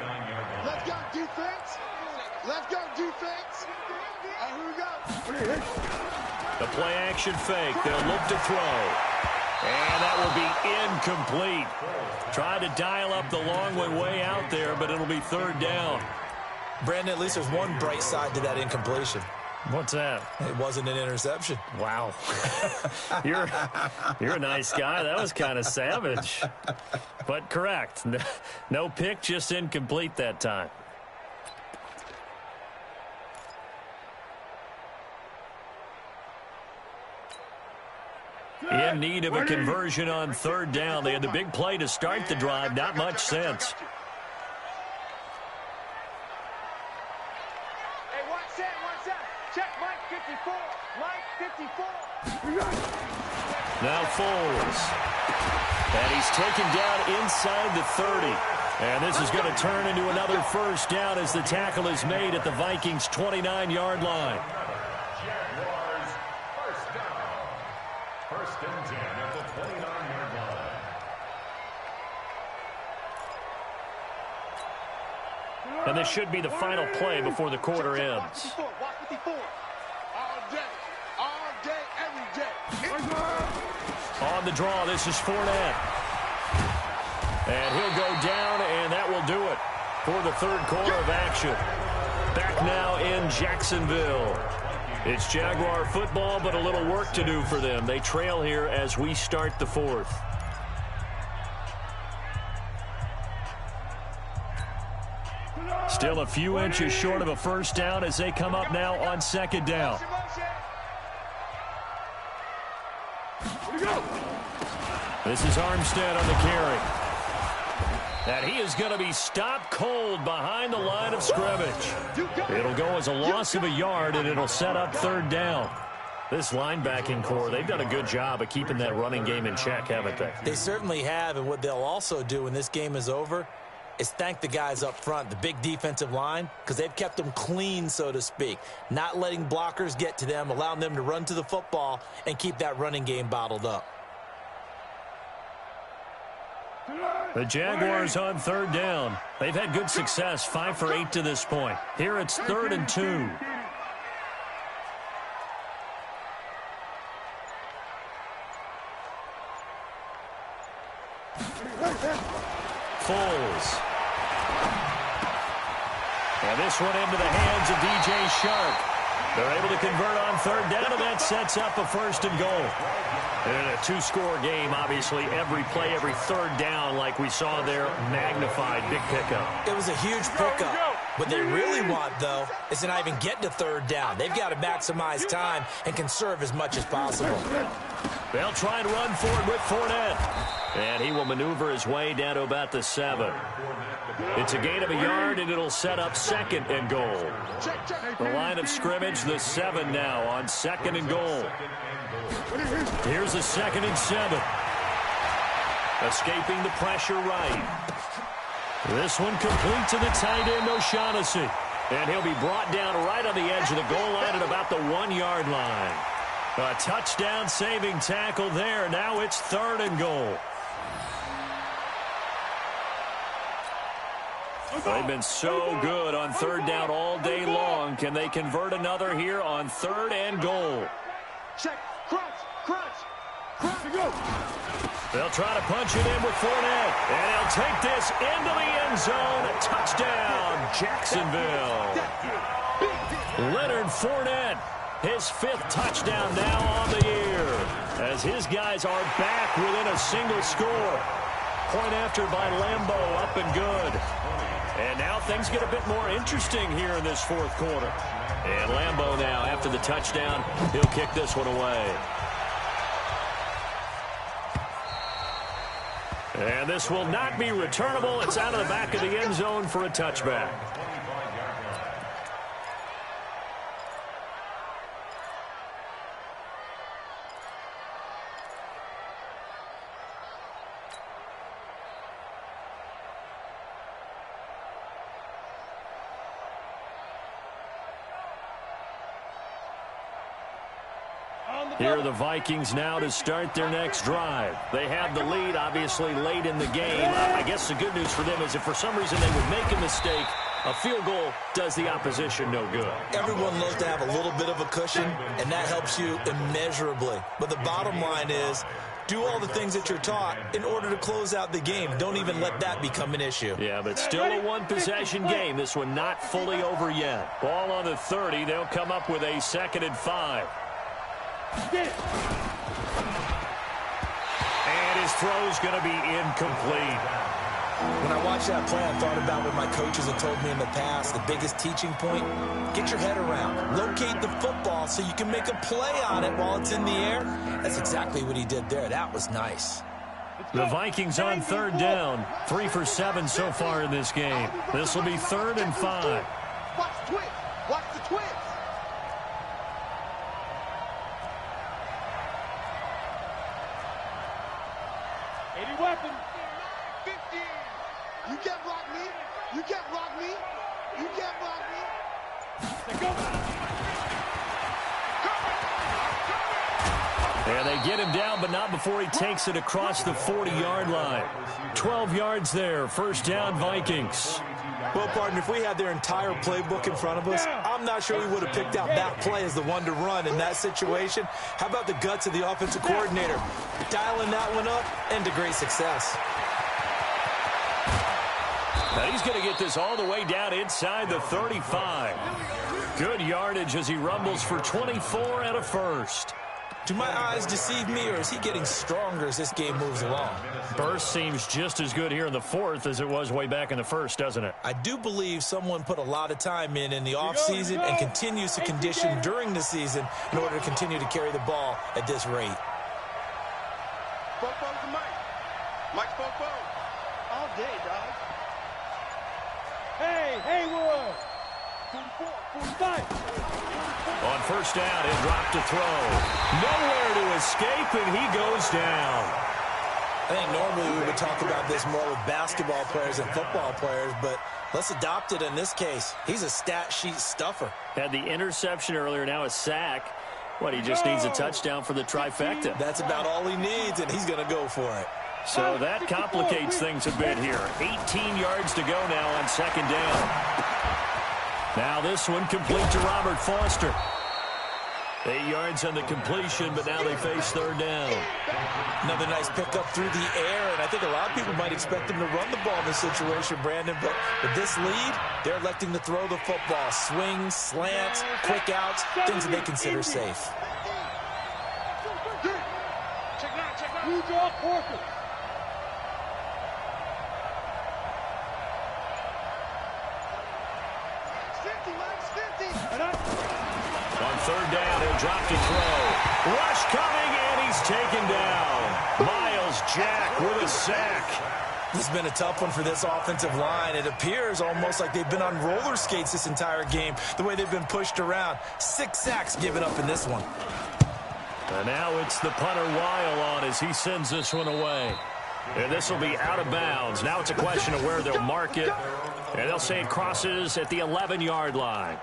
Let's go, defense. Let's go, defense. And here we go. The play action fake. They'll look to throw. And that will be incomplete. Tried to dial up the long way out there, but it'll be 3rd down. Brandon, at least there's one bright side to that incompletion. What's that? It wasn't an interception. Wow. You're a nice guy. That was kind of savage. But correct. No pick, just incomplete that time. In need of a conversion on 3rd down. They had the big play to start the drive. Not much sense. Hey, watch that. Check Mike 54. Mike 54. Now Foles. And he's taken down inside the 30. And this is going to turn into another first down as the tackle is made at the Vikings' 29-yard line. Jaguars, first down. 1st and 10 at the 29-yard line. And this should be the final play before the quarter ends. Walk 54. All day, every day. On the draw, this is Fournette. And he'll go down, and that will do it for the 3rd quarter of action. Back now in Jacksonville. It's Jaguar football, but a little work to do for them. They trail here as we start the 4th. Still a few inches short of a first down as they come up now on 2nd down. This is Armstead on the carry. And he is going to be stopped cold behind the line of scrimmage. It'll go as a loss of a yard, and it'll set up third down. This linebacking core, they've done a good job of keeping that running game in check, haven't they? They certainly have, and what they'll also do when this game is over is thank the guys up front, the big defensive line, because they've kept them clean, so to speak, not letting blockers get to them, allowing them to run to the football and keep that running game bottled up. The Jaguars on third down. They've had good success, 5 for 8 to this point. Here it's 3rd and 2. Foles. And this one into the hands of DJ Shark. They're able to convert on third down, and that sets up a 1st and goal. And in a 2-score game, obviously, every play, every third down, like we saw there, magnified, big pickup. It was a huge pickup. What they really want, though, is to not even get to third down. They've got to maximize time and conserve as much as possible. They'll try and run forward with Fournette. And he will maneuver his way down to about the 7. It's a gain of a yard, and it'll set up 2nd and goal. The line of scrimmage, the 7 now on 2nd and goal. Here's a 2nd and 7. Escaping the pressure right. This one complete to the tight end, O'Shaughnessy. And he'll be brought down right on the edge of the goal line at about the 1-yard line. A touchdown-saving tackle there. Now it's 3rd and goal. They've been so good on third down all day long. Can they convert another here on 3rd and goal? Check. Crunch. Go. They'll try to punch it in with Fournette. And he'll take this into the end zone. Touchdown, Jacksonville. Leonard Fournette, his 5th touchdown now on the year, as his guys are back within a single score. Point after by Lambeau, up and good. And now things get a bit more interesting here in this 4th quarter. And Lambeau now, after the touchdown, he'll kick this one away. And this will not be returnable. It's out of the back of the end zone for a touchback. Here are the Vikings now to start their next drive. They have the lead, obviously, late in the game. I guess the good news for them is if for some reason they would make a mistake, a field goal does the opposition no good. Everyone loves to have a little bit of a cushion, and that helps you immeasurably. But the bottom line is, do all the things that you're taught in order to close out the game. Don't even let that become an issue. Yeah, but still a one-possession game. This one not fully over yet. Ball on the 30. They'll come up with a 2nd and 5. And his throw's going to be incomplete. When I watched that play, I thought about what my coaches have told me in the past. The biggest teaching point, get your head around. Locate the football so you can make a play on it while it's in the air. That's exactly what he did there. That was nice. The Vikings on 3rd down. 3 for 7 so far in this game. This will be 3rd and 5. Watch the twist. Watch the twist. Weapon. 50. You can't block me. You can't block me. You can't block me. Go. And they get him down, but not before he takes it across the 40-yard line. 12 yards there. 1st down, Vikings. Well, partner, if we had their entire playbook in front of us, I'm not sure we would have picked out that play as the one to run in that situation. How about the guts of the offensive coordinator? Dialing that one up and to great success. Now he's going to get this all the way down inside the 35. Good yardage as he rumbles for 24 and a 1st. Do my eyes deceive me, or is he getting stronger as this game moves along? Burst seems just as good here in the 4th as it was way back in the 1st, doesn't it? I do believe someone put a lot of time in the offseason and continues to condition during the season in order to continue to carry the ball at this rate. Fofo's the Mike. Mike's Fofo. all day, dog. Hey, Haywood. 45. On first down, he'll drop to throw. Nowhere to escape, and he goes down. I think normally we would talk about this more with basketball players and football players, but let's adopt it in this case. He's a stat sheet stuffer. Had the interception earlier, now a sack. What, he just needs a touchdown for the trifecta. That's about all he needs, and he's going to go for it. So that complicates things a bit here. 18 yards to go now on second down. Now this one complete to Robert Foster. 8 yards on the completion, but now they face third down. Another nice pickup through the air, and I think a lot of people might expect him to run the ball in this situation, Brandon, but with this lead, they're electing to throw the football. Swings, slants, quick outs, things that they consider safe. You draw Porter. On third down, he'll drop to throw. Rush coming, and he's taken down. Miles Jack with a sack. This has been a tough one for this offensive line. It appears almost like they've been on roller skates this entire game, the way they've been pushed around. 6 sacks given up in this one. And now it's the punter Weil on as he sends this one away. And this will be out of bounds. Now it's a question of where they'll mark it. And they'll say it crosses at the 11-yard line.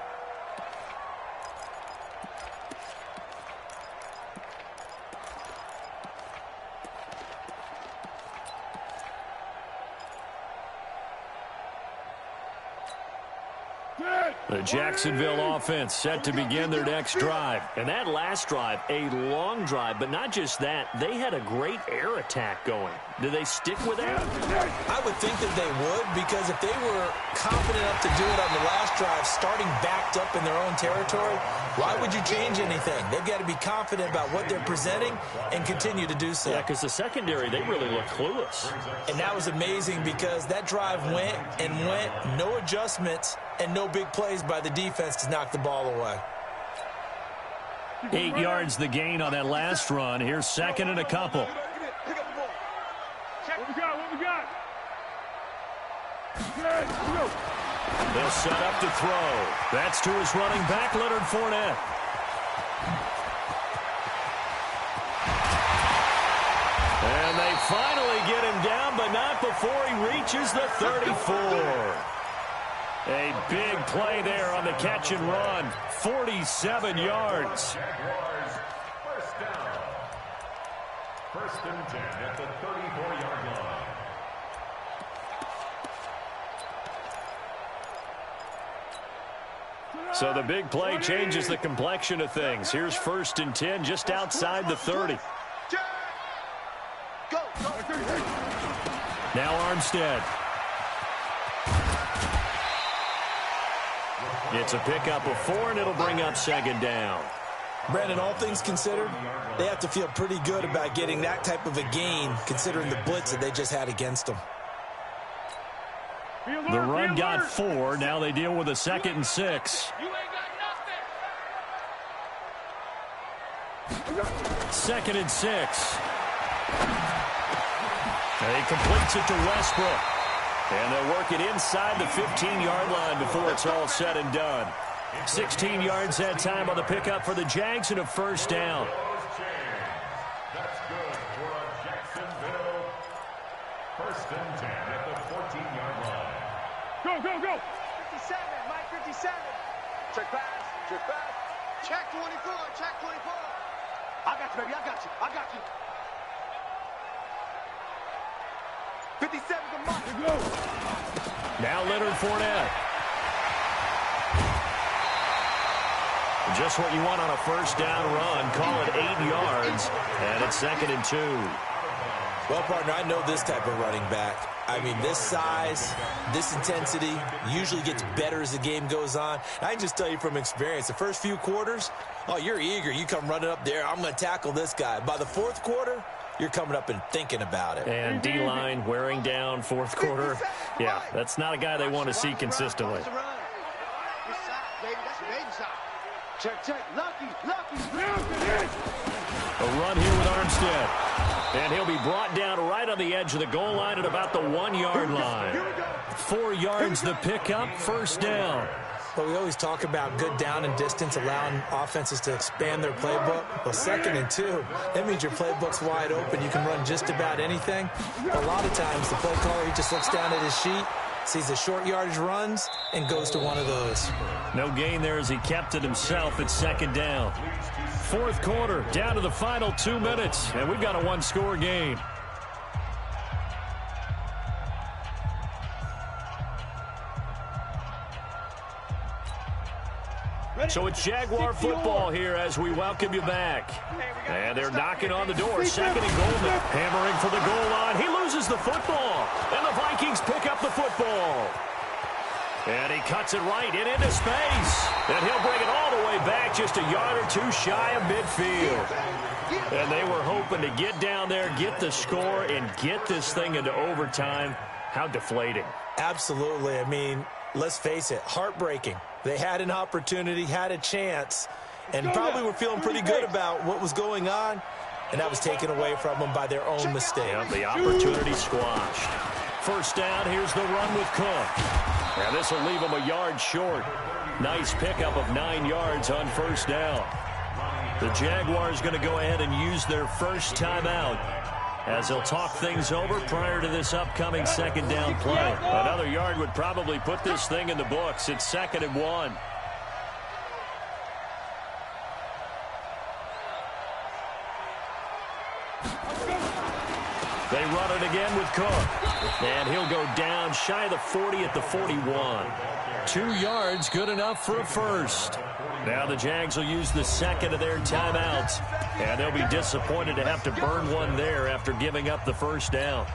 The Jacksonville offense set to begin their next drive. And that last drive, a long drive, but not just that, they had a great air attack going. Do they stick with that? I would think that they would, because if they were confident enough to do it on the last drive, starting backed up in their own territory, why would you change anything? They've got to be confident about what they're presenting and continue to do so. Yeah, because the secondary, they really look clueless. And that was amazing because that drive went and went, no adjustments, and no big plays by the defense to knock the ball away. 8 yards the gain on that last run. Here's second and a couple. What we got? They'll set up to throw. That's to his running back, Leonard Fournette. And they finally get him down, but not before he reaches the 34. A big play there on the catch and run. 47 yards. First down. First and 10 at the 34-yard line. So the big play changes the complexion of things. Here's first and 10 just outside the 30. Now Armstead. It's a pickup of 4, and it'll bring up second down. Brandon, all things considered, they have to feel pretty good about getting that type of a gain, considering the blitz that they just had against them. The run got 4. Now they deal with a 2nd and 6. You ain't got nothing. 2nd and 6. And he completes it to Westbrook. And they'll work it inside the 15-yard line before it's all said and done. 16 yards that time on the pickup for the Jags and a first down. That's good for a Jacksonville. First and 10 at the 14-yard line. Go. 57, Mike 57. Check pass. Check 24, check 24. I got you, baby, I got you. 57 to Mike. Now Leonard Fournette. Just what you want on a first down run. Call it 8 yards, and it's 2nd and 2. Well, partner, I know this type of running back. I mean, this size, this intensity usually gets better as the game goes on. I can just tell you from experience, the first few quarters, oh, you're eager. You come running up there, I'm going to tackle this guy. By the fourth quarter, you're coming up and thinking about it. And D-line wearing down fourth quarter. Yeah, that's not a guy they want to see consistently. Check, check. Lucky. A run here with Armstead. And he'll be brought down right on the edge of the goal line at about the 1-yard line. 4 yards the pickup, first down. But we always talk about good down and distance, allowing offenses to expand their playbook. Well, 2nd and 2, that means your playbook's wide open. You can run just about anything. But a lot of times, the play caller, he just looks down at his sheet, sees the short yardage runs, and goes to one of those. No gain there as he kept it himself at 2nd down. 4th quarter, down to the final 2 minutes, and we've got a 1-score game. So it's Jaguar football here as we welcome you back. And they're knocking on the door. 2nd and goal now. Hammering for the goal line. He loses the football. And the Vikings pick up the football. And he cuts it right into space. And he'll bring it all the way back just a yard or 2 shy of midfield. And they were hoping to get down there, get the score, and get this thing into overtime. How deflating. Absolutely. I mean, let's face it, heartbreaking. They had an opportunity, had a chance, and probably were feeling pretty good about what was going on, and that was taken away from them by their own mistake. Yeah, the opportunity squashed. First down, here's the run with Cook. Now this will leave them a yard short. Nice pickup of 9 yards on first down. The Jaguars going to go ahead and use their first timeout as they'll talk things over prior to this upcoming 2nd down play. Another yard would probably put this thing in the books. It's 2nd and 1. They run it again with Cook. And he'll go down shy of the 40 at the 41. 2 yards, good enough for a first. Now the Jags will use the 2nd of their timeouts. And they'll be disappointed to have to burn one there after giving up the first down.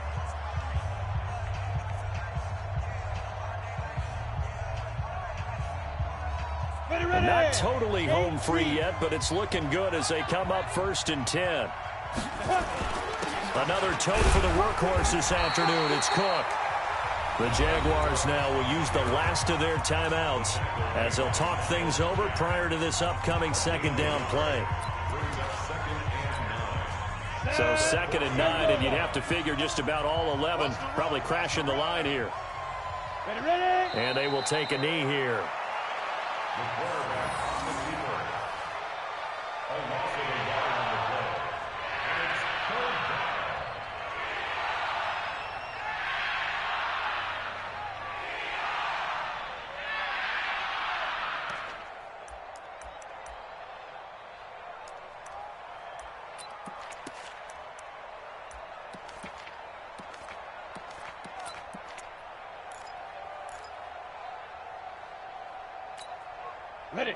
And not totally home free yet, but it's looking good as they come up 1st and 10. Another tote for the workhorse this afternoon. It's Cook. The Jaguars now will use the last of their timeouts as they'll talk things over prior to this upcoming 2nd down play. So 2nd and 9, and you'd have to figure just about all 11 probably crashing the line here. And they will take a knee here.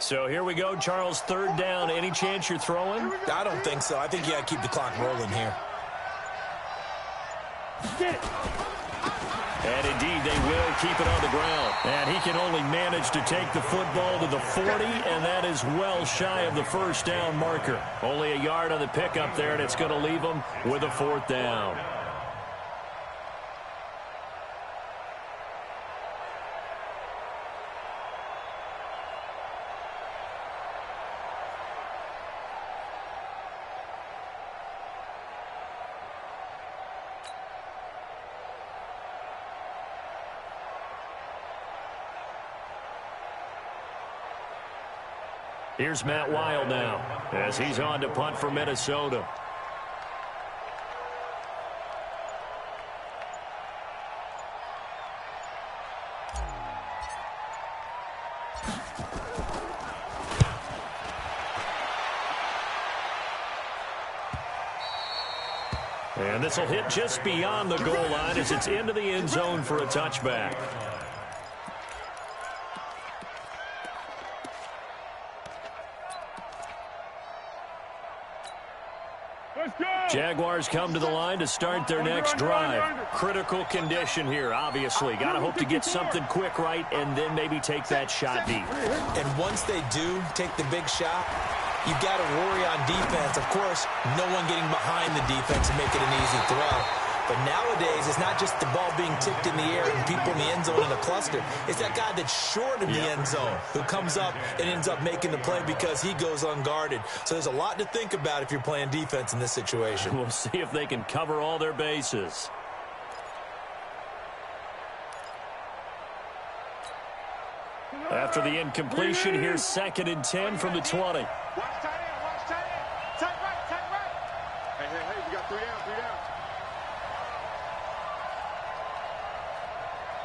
So here we go, Charles, 3rd down. Any chance you're throwing? I don't think so. I think you got to keep the clock rolling here. And indeed, they will keep it on the ground. And he can only manage to take the football to the 40, and that is well shy of the first down marker. Only a yard on the pickup there, and it's going to leave them with a 4th down. Here's Matt Wild now as he's on to punt for Minnesota. And this will hit just beyond the goal line as it's into the end zone for a touchback. Jaguars come to the line to start their next drive. Critical condition here, obviously. Got to hope to get something quick right and then maybe take that shot deep. And once they do take the big shot, you've got to worry on defense. Of course, no one getting behind the defense and make it an easy throw. But nowadays, it's not just the ball being tipped in the air and people in the end zone in a cluster. It's that guy that's short of the end zone who comes up and ends up making the play because he goes unguarded. So there's a lot to think about if you're playing defense in this situation. We'll see if they can cover all their bases. After the incompletion, here's 2nd and 10 from the 20. Watch tight end, watch tight end. Tight right, tight right. Hey, we got 3 down, 3 down.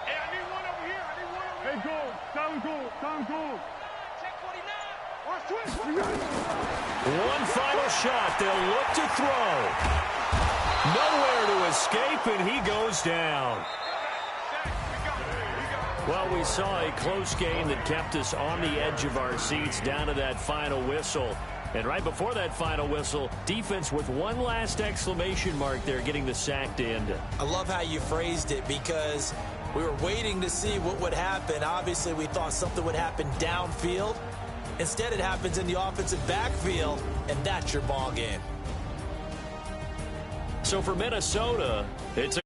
Hey, I need one over here, Hey, goal, down goal. Check 49. Watch twist. One final shot. They'll look to throw. Nowhere to escape, and he goes down. Well, we saw a close game that kept us on the edge of our seats down to that final whistle. And right before that final whistle, defense with one last exclamation mark there, getting the sack to end it. I love how you phrased it because we were waiting to see what would happen. Obviously, we thought something would happen downfield. Instead, it happens in the offensive backfield, and that's your ball game. So for Minnesota, it's a